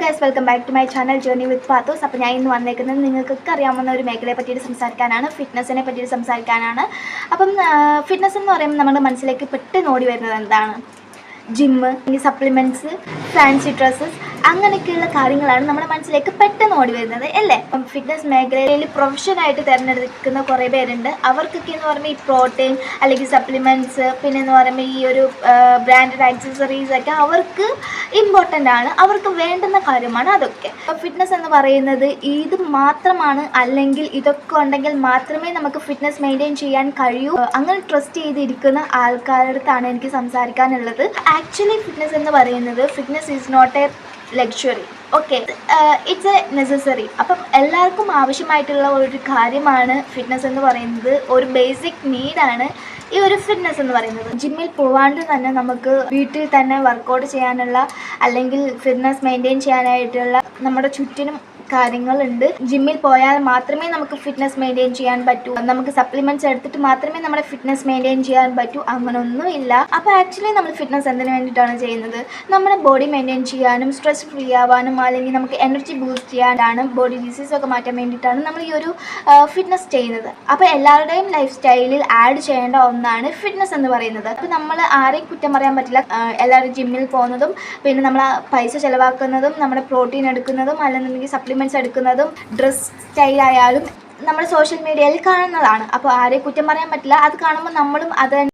Guys, welcome back to my channel journey with Pathos. അപ്പോൾ ഞാൻ ഇന്ന് വന്നേക്കുന്നത് നിങ്ങൾക്കൊക്കെ അറിയാവുന്ന ഒരു മേഖലയെ പറ്റിയിട്ട് സംസാരിക്കാനാണ്, ഫിറ്റ്നസ്സിനെ പറ്റിയിട്ട് സംസാരിക്കാനാണ്. അപ്പം ഫിറ്റ്നസ് എന്ന് പറയുമ്പോൾ നമ്മുടെ മനസ്സിലേക്ക് പെട്ടെന്ന് ഓടി വരുന്നത് എന്താണ്? ജിമ്മ്, സപ്ലിമെൻറ്റ്സ്, ഫാൻസി ഡ്രസ്സസ്, അങ്ങനെയൊക്കെയുള്ള കാര്യങ്ങളാണ് നമ്മുടെ മനസ്സിലേക്ക് പെട്ടെന്ന് ഓടി വരുന്നത് അല്ലേ. അപ്പം ഫിറ്റ്നസ് മേഖലയിൽ പ്രൊഫഷനായിട്ട് തിരഞ്ഞെടുക്കുന്ന കുറേ പേരുണ്ട്. അവർക്കൊക്കെ എന്ന് പറയുമ്പോൾ ഈ പ്രോട്ടീൻ അല്ലെങ്കിൽ സപ്ലിമെൻറ്റ്സ്, പിന്നെ എന്ന് പറയുമ്പോൾ ഈ ഒരു ബ്രാൻഡഡ് ആക്സസറീസൊക്കെ അവർക്ക് ഇമ്പോർട്ടൻ്റ് ആണ്, അവർക്ക് വേണ്ടുന്ന കാര്യമാണ് അതൊക്കെ. അപ്പം ഫിറ്റ്നസ് എന്ന് പറയുന്നത് ഇത് മാത്രമാണ്, അല്ലെങ്കിൽ ഇതൊക്കെ ഉണ്ടെങ്കിൽ മാത്രമേ നമുക്ക് ഫിറ്റ്നസ് മെയിൻറ്റെയിൻ ചെയ്യാൻ കഴിയൂ. അങ്ങനെ ട്രസ്റ്റ് ചെയ്തിരിക്കുന്ന ആൾക്കാരുടെ അടുത്താണ് എനിക്ക് സംസാരിക്കാനുള്ളത്. ആക്ച്വലി ഫിറ്റ്നസ് എന്ന് പറയുന്നത്, fitness is not a luxury, okay, it's a necessary. അപ്പം എല്ലാവർക്കും ആവശ്യമായിട്ടുള്ള ഒരു കാര്യമാണ് ഫിറ്റ്നസ് എന്ന് പറയുന്നത്. ഒരു ബേസിക് നീഡാണ് ഈ ഒരു ഫിറ്റ്നസ് എന്ന് പറയുന്നത്. ജിമ്മിൽ പോവാണ്ട് തന്നെ നമുക്ക് വീട്ടിൽ തന്നെ വർക്കൗട്ട് ചെയ്യാനുള്ള, അല്ലെങ്കിൽ ഫിറ്റ്നസ് മെയിൻറ്റെയിൻ ചെയ്യാനായിട്ടുള്ള നമ്മുടെ ചുറ്റിനും കാര്യങ്ങളുണ്ട്. ജിമ്മിൽ പോയാൽ മാത്രമേ നമുക്ക് ഫിറ്റ്നസ് മെയിൻറ്റെയിൻ ചെയ്യാൻ പറ്റൂ, നമുക്ക് സപ്ലിമെൻറ്റ്സ് എടുത്തിട്ട് മാത്രമേ നമ്മുടെ ഫിറ്റ്നസ് മെയിൻറ്റെയിൻ ചെയ്യാൻ പറ്റൂ, അങ്ങനെയൊന്നും ഇല്ല. അപ്പോൾ ആക്ച്വലി നമ്മൾ ഫിറ്റ്നസ് എന്തിനു വേണ്ടിയിട്ടാണ് ചെയ്യുന്നത്? നമ്മുടെ ബോഡി മെയിൻറ്റെയിൻ ചെയ്യാനും, സ്ട്രെസ് ഫ്രീ ആവാനും, അല്ലെങ്കിൽ നമുക്ക് എനർജി ബൂസ്റ്റ് ചെയ്യാനാണ്, ബോഡി ഡിസീസൊക്കെ മാറ്റാൻ വേണ്ടിയിട്ടാണ് നമ്മൾ ഈ ഒരു ഫിറ്റ്നസ് ചെയ്യുന്നത്. അപ്പോൾ എല്ലാവരുടെയും ലൈഫ് സ്റ്റൈലിൽ ആഡ് ചെയ്യേണ്ട ഒന്നാണ് ഫിറ്റ്നസ് എന്ന് പറയുന്നത്. അപ്പോൾ നമ്മൾ ആരെയും കുറ്റം പറയാൻ പറ്റില്ല. എല്ലാവരും ജിമ്മിൽ പോകുന്നതും, പിന്നെ നമ്മൾ പൈസ ചിലവാക്കുന്നതും, നമ്മുടെ പ്രോട്ടീൻ എടുക്കുന്നതും, അല്ലെന്നുണ്ടെങ്കിൽ സപ്ലിമെൻറ്റ്സ് എടുക്കുന്നതും, ഡ്രസ് സ്റ്റൈലായാലും നമ്മൾ സോഷ്യൽ മീഡിയയിൽ കാണുന്നതാണ്. അപ്പോൾ ആരെയും കുറ്റം പറയാൻ പറ്റില്ല. അത് കാണുമ്പോൾ നമ്മളും അത്